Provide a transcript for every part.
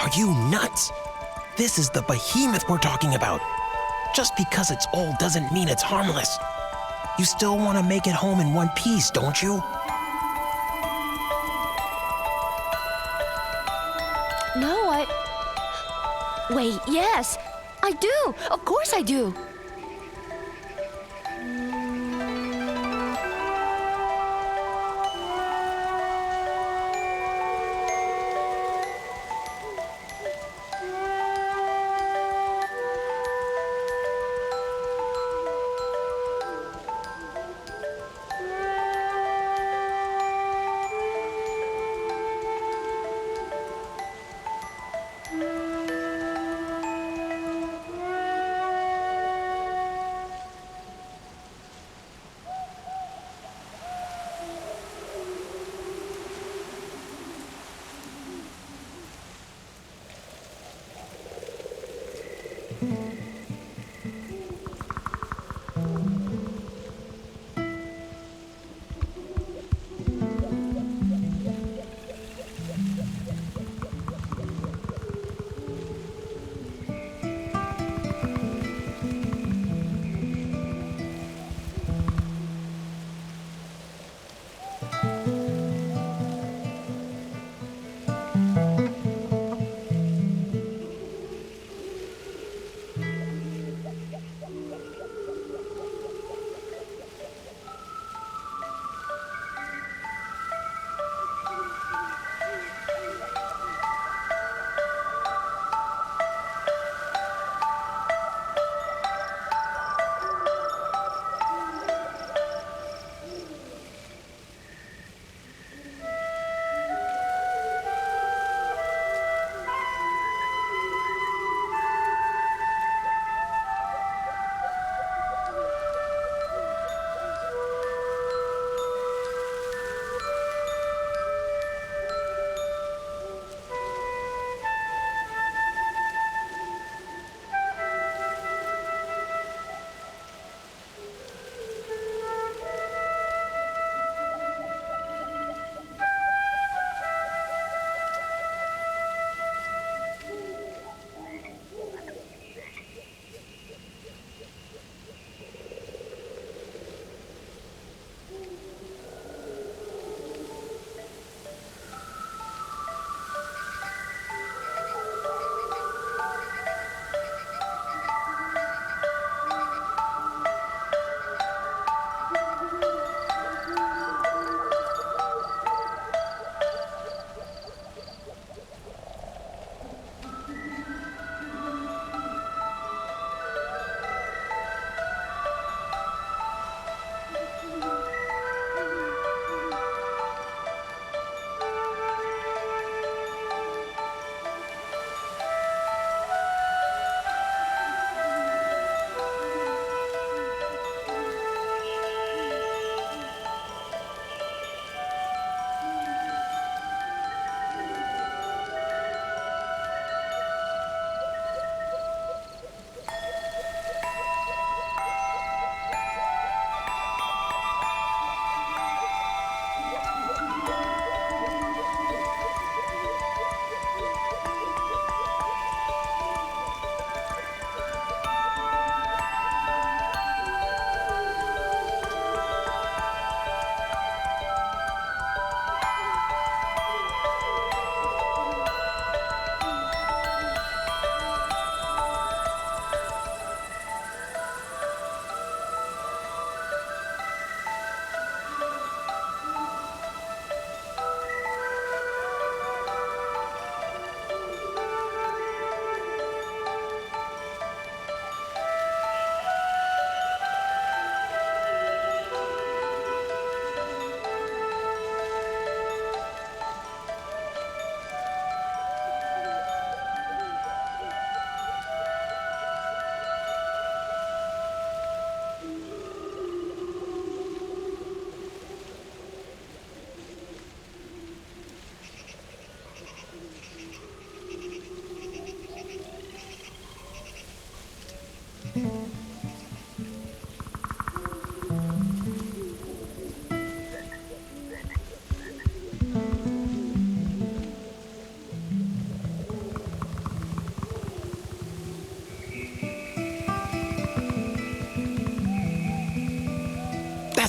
Are you nuts? This is the behemoth we're talking about. Just because it's old doesn't mean it's harmless. You still want to make it home in one piece, don't you? No, Wait, yes, I do. Of course I do.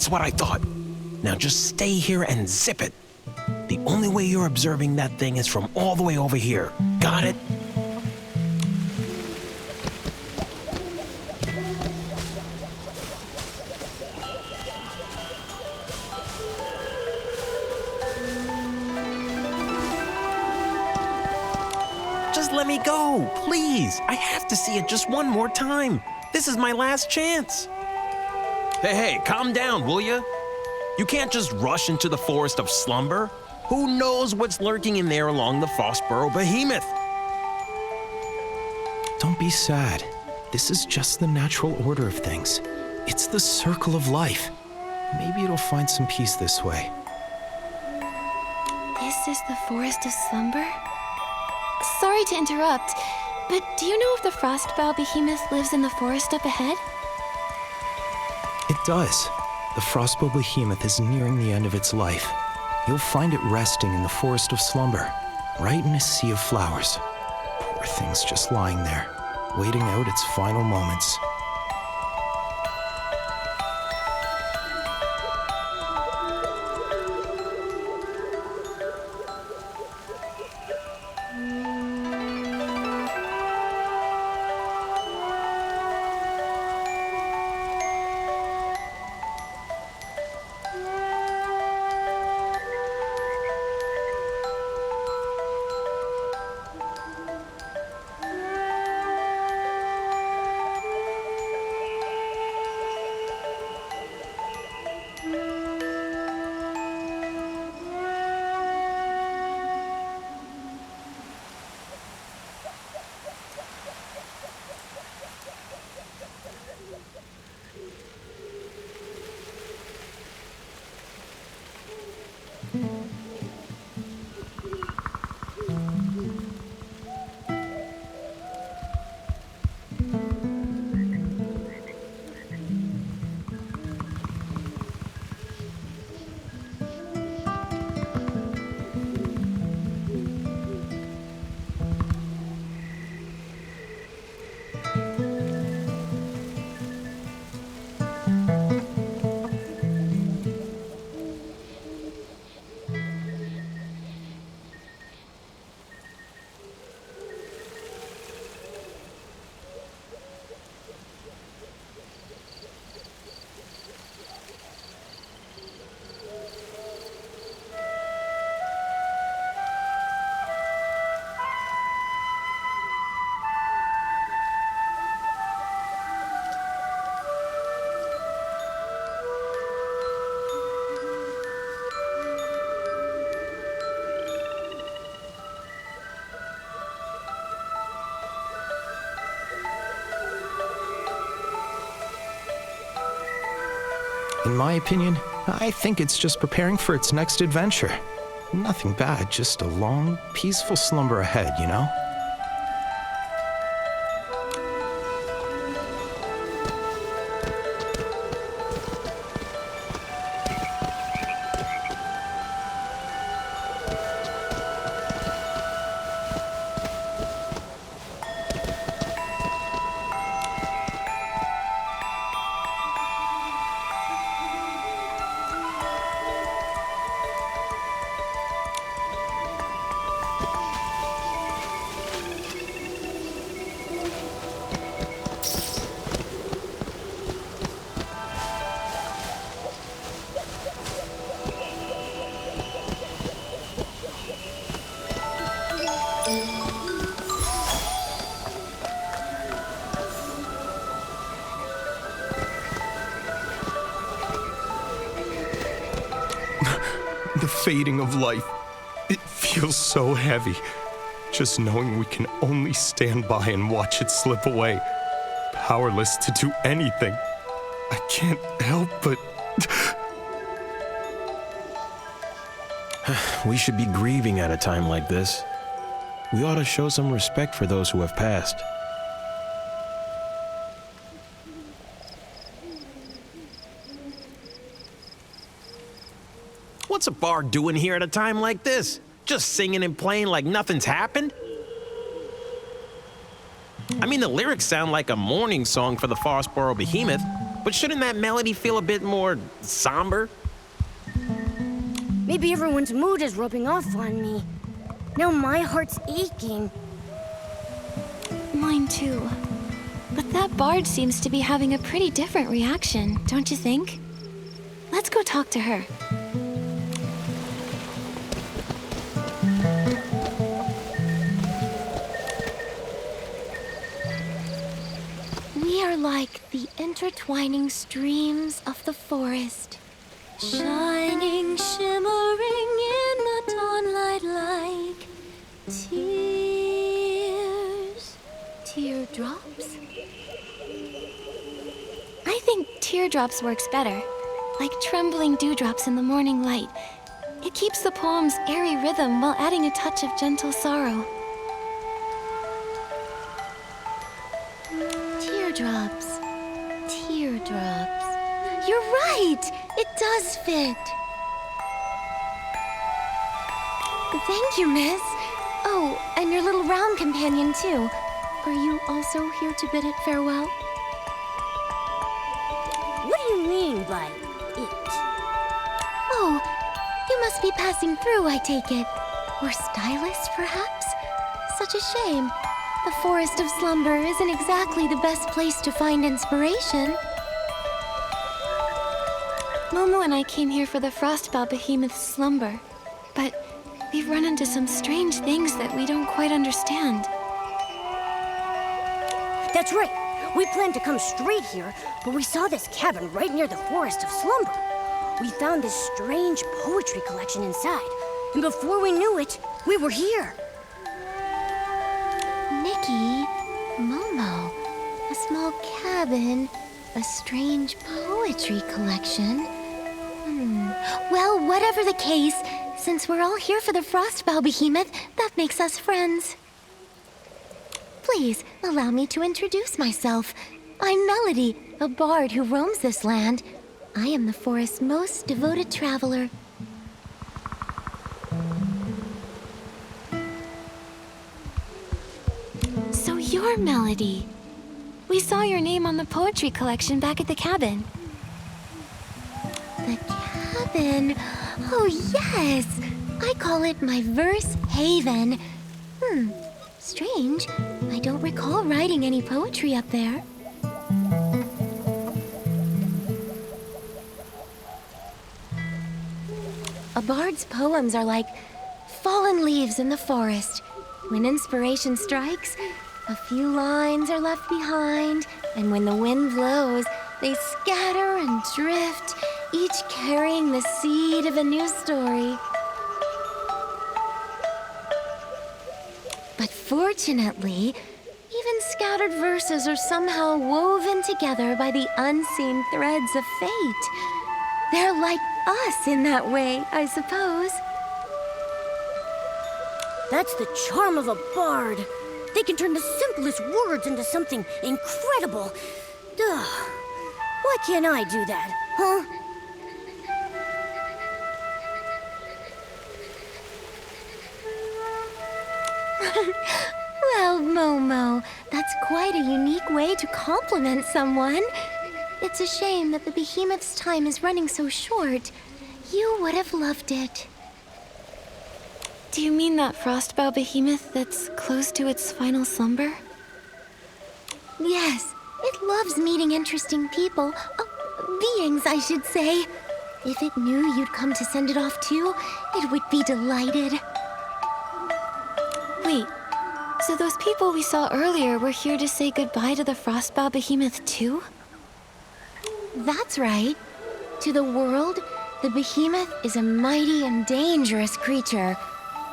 That's what I thought. Now just stay here and zip it. The only way you're observing that thing is from all the way over here. Got it? Just let me go, please. I have to see it just one more time. This is my last chance. Hey, calm down, will ya? You can't just rush into the Forest of Slumber. Who knows what's lurking in there along the Frostboro Behemoth? Don't be sad. This is just the natural order of things. It's the circle of life. Maybe it'll find some peace this way. This is the Forest of Slumber? Sorry to interrupt, but do you know if the Frostbow Behemoth lives in the forest up ahead? It does. The Frostbow Behemoth is nearing the end of its life. You'll find it resting in the Forest of Slumber, right in a sea of flowers. Poor thing's just lying there, waiting out its final moments. In my opinion, I think it's just preparing for its next adventure. Nothing bad, just a long, peaceful slumber ahead, you know? The fading of life. It feels so heavy. Just knowing we can only stand by and watch it slip away. Powerless to do anything. I can't help but... We should be grieving at a time like this. We ought to show some respect for those who have passed. What's a bard doing here at a time like this? Just singing and playing like nothing's happened? I mean, the lyrics sound like a mourning song for the Frostboro Behemoth, But shouldn't that melody feel a bit more somber? Maybe everyone's mood is rubbing off on me. Now my heart's aching. Mine too. But that bard seems to be having a pretty different reaction, don't you think? Let's go talk to her. We are like the intertwining streams of the forest, shining, shimmering in the dawnlight like tears. Teardrops? I think teardrops works better, like trembling dewdrops in the morning light. It keeps the poem's airy rhythm while adding a touch of gentle sorrow. Teardrops. Teardrops. You're right! It does fit. Thank you, miss. Oh, and your little round companion, too. Are you also here to bid it farewell? What do you mean by it? Oh, you must be passing through, I take it. Or stylist, perhaps? Such a shame. The Forest of Slumber isn't exactly the best place to find inspiration. Momo and I came here for the Frostbow Behemoth's slumber, but we've run into some strange things that we don't quite understand. That's right. We planned to come straight here, but we saw this cabin right near the Forest of Slumber. We found this strange poetry collection inside, and before we knew it, we were here. Nikki, Momo, a small cabin, a strange poetry collection. Well, whatever the case, since we're all here for the Frostbow Behemoth, that makes us friends. Please, allow me to introduce myself. I'm Melody, a bard who roams this land. I am the forest's most devoted traveler. So you're Melody. We saw your name on the poetry collection back at the cabin. The cabin? Oh, yes! I call it my verse haven. Strange. I don't recall writing any poetry up there. A bard's poems are like fallen leaves in the forest. When inspiration strikes, a few lines are left behind, and when the wind blows, they scatter and drift, each carrying the seed of a new story. But fortunately, even scattered verses are somehow woven together by the unseen threads of fate. They're like us in that way, I suppose. That's the charm of a bard. They can turn the simplest words into something incredible. Duh. Why can't I do that, huh? Well, Momo, that's quite a unique way to compliment someone. It's a shame that the Behemoth's time is running so short. You would have loved it. Do you mean that Frostbow Behemoth that's close to its final slumber? Yes, it loves meeting interesting people. Beings, I should say. If it knew you'd come to send it off too, it would be delighted. Wait, so those people we saw earlier were here to say goodbye to the Frostbow Behemoth too? That's right. To the world, the Behemoth is a mighty and dangerous creature.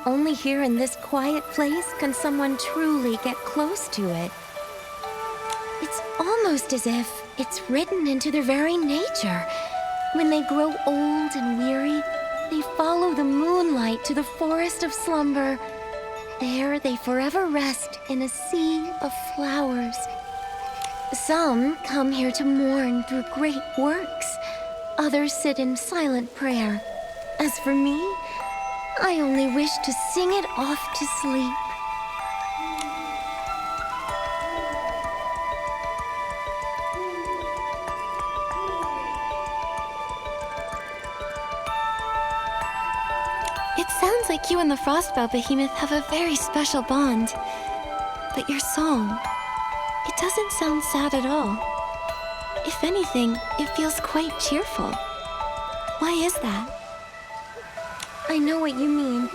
Only here in this quiet place can someone truly get close to it. It's almost as if it's written into their very nature. When they grow old and weary, they follow the moonlight to the Forest of Slumber. There they forever rest in a sea of flowers. Some come here to mourn through great works. Others sit in silent prayer. As for me, I only wish to sing it off to sleep. It sounds like you and the Frostbow Behemoth have a very special bond. But your song, it doesn't sound sad at all. If anything, it feels quite cheerful. Why is that? I know what you mean.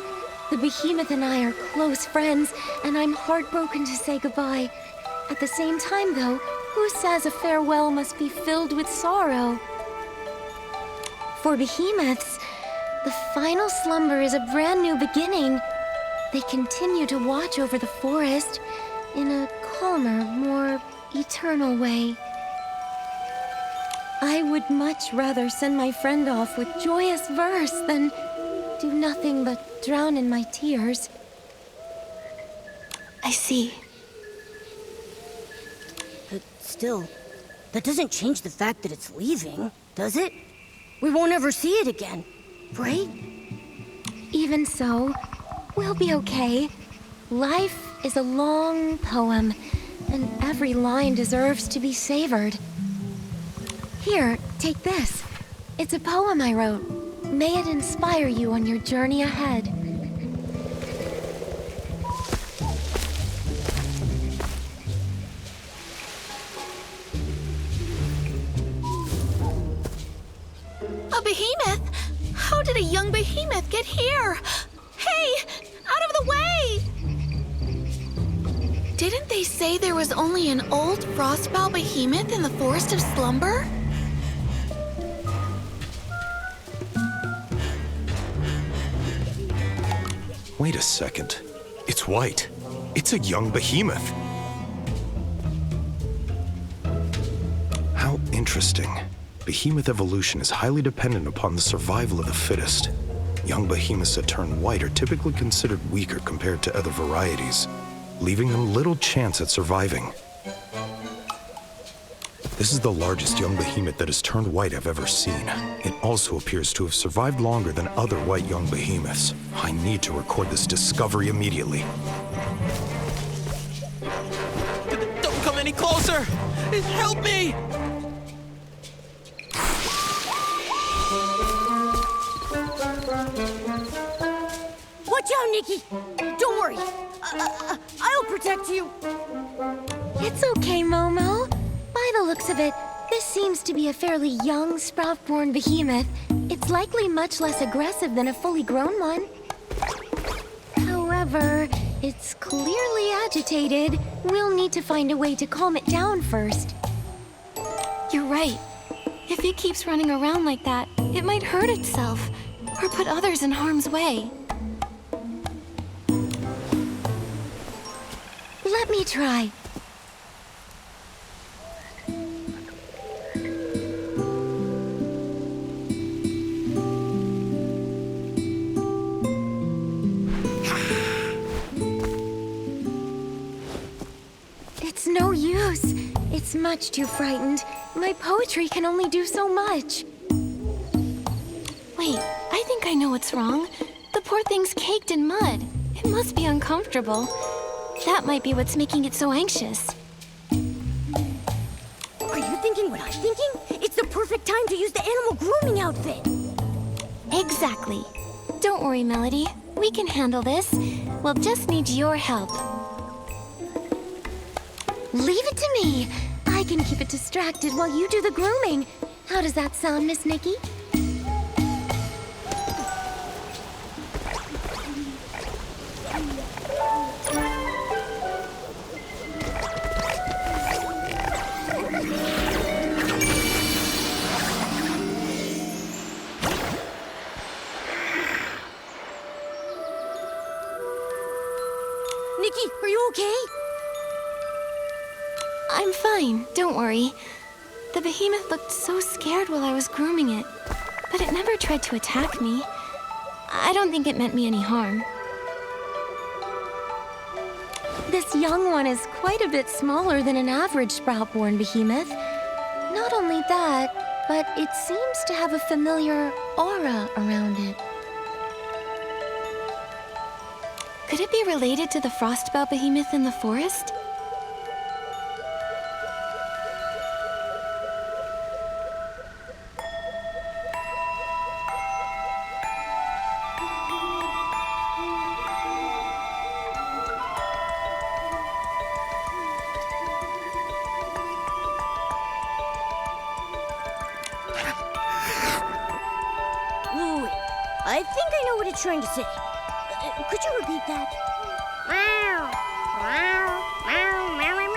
The Behemoth and I are close friends, and I'm heartbroken to say goodbye. At the same time, though, who says a farewell must be filled with sorrow? For behemoths, the final slumber is a brand new beginning. They continue to watch over the forest in a calmer, more eternal way. I would much rather send my friend off with joyous verse than do nothing but drown in my tears. I see. But still, that doesn't change the fact that it's leaving, does it? We won't ever see it again, right? Even so, we'll be okay. Life is a long poem, and every line deserves to be savored. Here, take this. It's a poem I wrote. May it inspire you on your journey ahead. A behemoth? How did a young behemoth get here? Hey, out of the way! Didn't they say there was only an old Frostbow Behemoth in the Forest of Slumber? Wait a second. It's white. It's a young behemoth. How interesting. Behemoth evolution is highly dependent upon the survival of the fittest. Young behemoths that turn white are typically considered weaker compared to other varieties, leaving them little chance at surviving. This is the largest young behemoth that has turned white I've ever seen. It also appears to have survived longer than other white young behemoths. I need to record this discovery immediately. Don't come any closer! Help me! Watch out, Nikki! Don't worry. I'll protect you. It's okay, Momo. By the looks of it, this seems to be a fairly young, sprout-born behemoth. It's likely much less aggressive than a fully grown one. However, it's clearly agitated. We'll need to find a way to calm it down first. You're right. If it keeps running around like that, it might hurt itself or put others in harm's way. Let me try. It's no use. It's much too frightened. My poetry can only do so much. Wait, I think I know what's wrong. The poor thing's caked in mud. It must be uncomfortable. That might be what's making it so anxious. Are you thinking what I'm thinking? It's the perfect time to use the animal grooming outfit. Exactly. Don't worry, Melody. We can handle this. We'll just need your help. Leave it to me. I can keep it distracted while you do the grooming. How does that sound, Miss Nikki? Nikki, are you okay? I'm fine, don't worry. The behemoth looked so scared while I was grooming it, but it never tried to attack me. I don't think it meant me any harm. This young one is quite a bit smaller than an average sprout-born behemoth. Not only that, but it seems to have a familiar aura around it. Could it be related to the Frostbow Behemoth in the forest? I think I know what it's trying to say. Could you repeat that? Meow. Meow. Meow. Meow. Meow.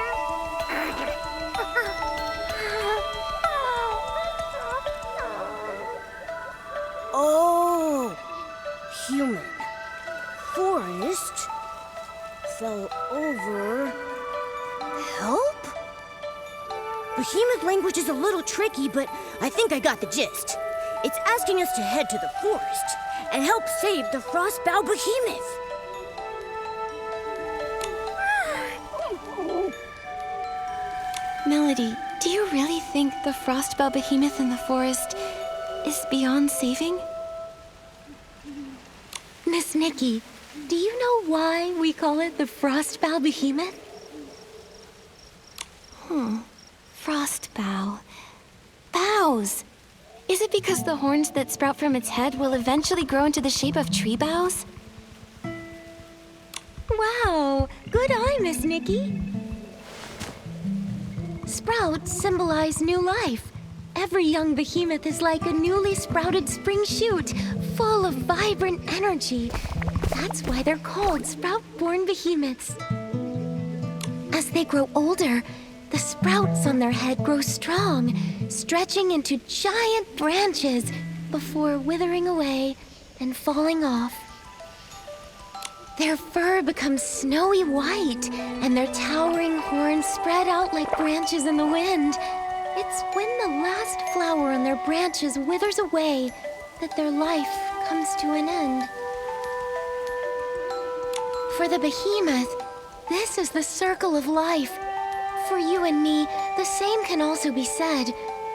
Oh, human. Forest fell over. Help? Behemoth language is a little tricky, but I think I got the gist. It's asking us to head to the forest and help save the Frostbow Behemoth. Melody, do you really think the Frostbow Behemoth in the forest is beyond saving? Miss Nikki, do you know why we call it the Frostbow Behemoth? Frostbow. Boughs! Is it because the horns that sprout from its head will eventually grow into the shape of tree boughs? Wow! Good eye, Miss Nikki! Sprouts symbolize new life. Every young behemoth is like a newly sprouted spring shoot, full of vibrant energy. That's why they're called sprout-born behemoths. As they grow older, the sprouts on their head grow strong, stretching into giant branches before withering away and falling off. Their fur becomes snowy white, and their towering horns spread out like branches in the wind. It's when the last flower on their branches withers away that their life comes to an end. For the behemoth, this is the circle of life. For you and me, the same can also be said.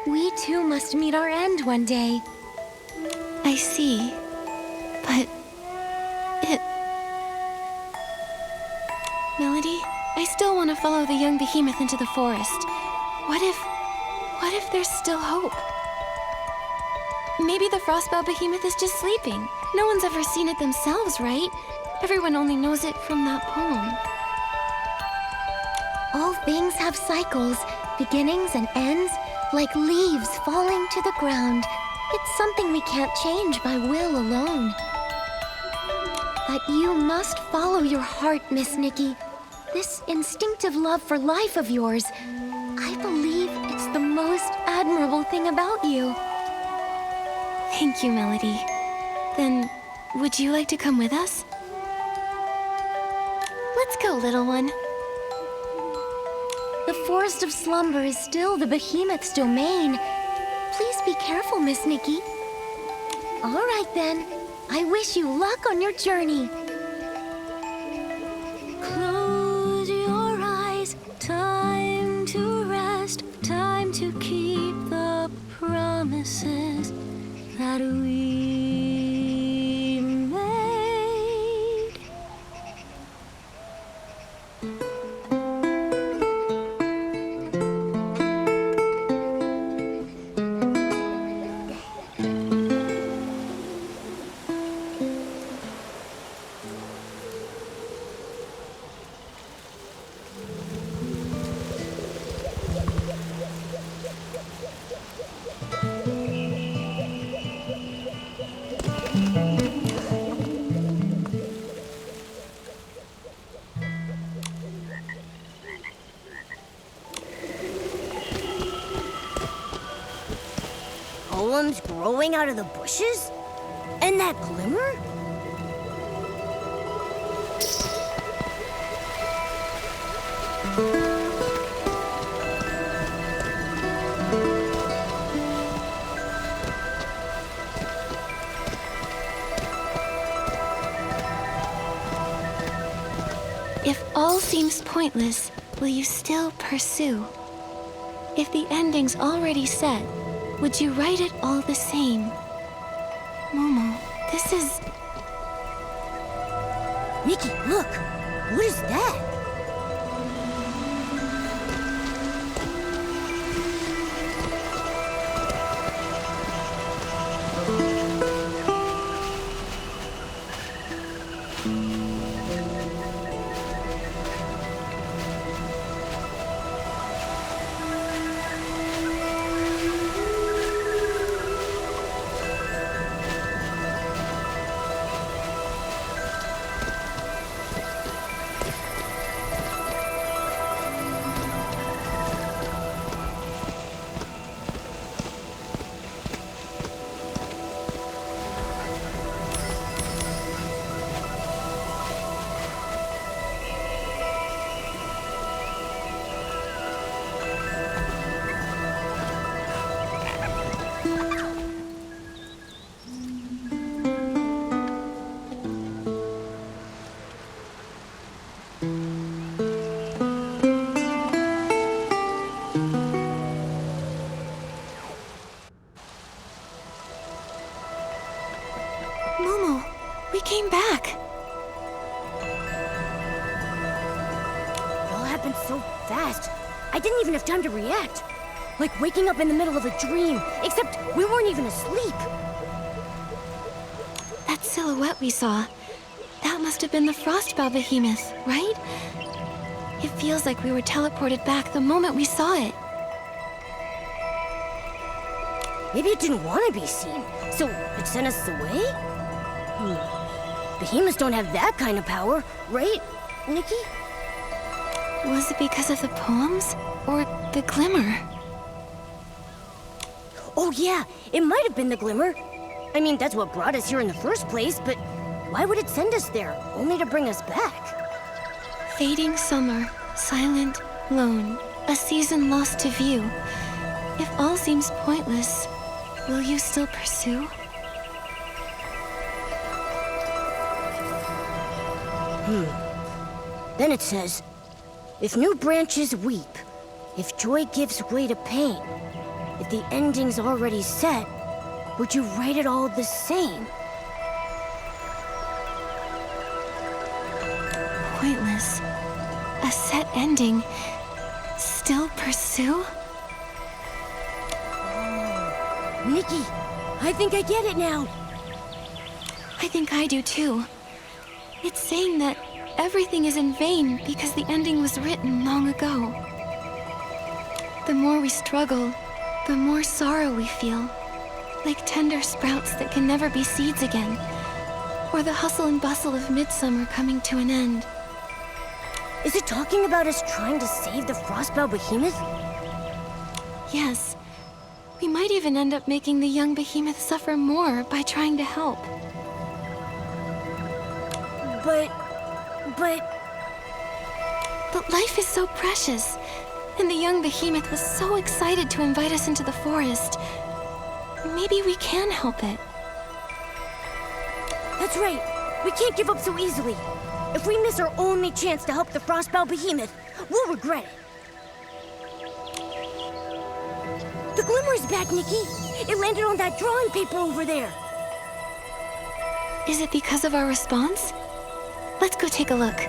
We too must meet our end one day. I see. But Melody, I still want to follow the young behemoth into the forest. What if there's still hope? Maybe the Frostbow Behemoth is just sleeping. No one's ever seen it themselves, right? Everyone only knows it from that poem. All things have cycles, beginnings and ends, like leaves falling to the ground. It's something we can't change by will alone. But you must follow your heart, Miss Nikki. This instinctive love for life of yours, I believe it's the most admirable thing about you. Thank you, Melody. Then, would you like to come with us? Let's go, little one. The Forest of Slumber is still the behemoth's domain. Please be careful, Miss Nikki. All right, then. I wish you luck on your journey. Close your eyes. Time to rest. Time to keep the promises that we made. Poems growing out of the bushes? And that glimmer? If all seems pointless, will you still pursue? If the ending's already set, would you write it all the same? Momo, this is... Nikki, look! What is that? We came back. It all happened so fast. I didn't even have time to react. Like waking up in the middle of a dream, except we weren't even asleep. That silhouette we saw, that must have been the Frostbow Behemoth, right? It feels like we were teleported back the moment we saw it. Maybe it didn't want to be seen, so it sent us away? Behemoths don't have that kind of power, right, Nikki? Was it because of the poems? Or the glimmer? Oh yeah, it might have been the glimmer. I mean, that's what brought us here in the first place, but why would it send us there, only to bring us back? Fading summer, silent, lone, a season lost to view. If all seems pointless, will you still pursue? Then it says, if new branches weep, if joy gives way to pain, if the ending's already set, would you write it all the same? Pointless. A set ending. Still pursue? Nikki, I think I get it now. I think I do too. It's saying that everything is in vain because the ending was written long ago. The more we struggle, the more sorrow we feel. Like tender sprouts that can never be seeds again. Or the hustle and bustle of midsummer coming to an end. Is it talking about us trying to save the Frostbow Behemoth? Yes. We might even end up making the young behemoth suffer more by trying to help. But life is so precious. And the young behemoth was so excited to invite us into the forest. Maybe we can help it. That's right. We can't give up so easily. If we miss our only chance to help the Frostbow Behemoth, we'll regret it. The glimmer's back, Nikki. It landed on that drawing paper over there. Is it because of our response? Let's go take a look.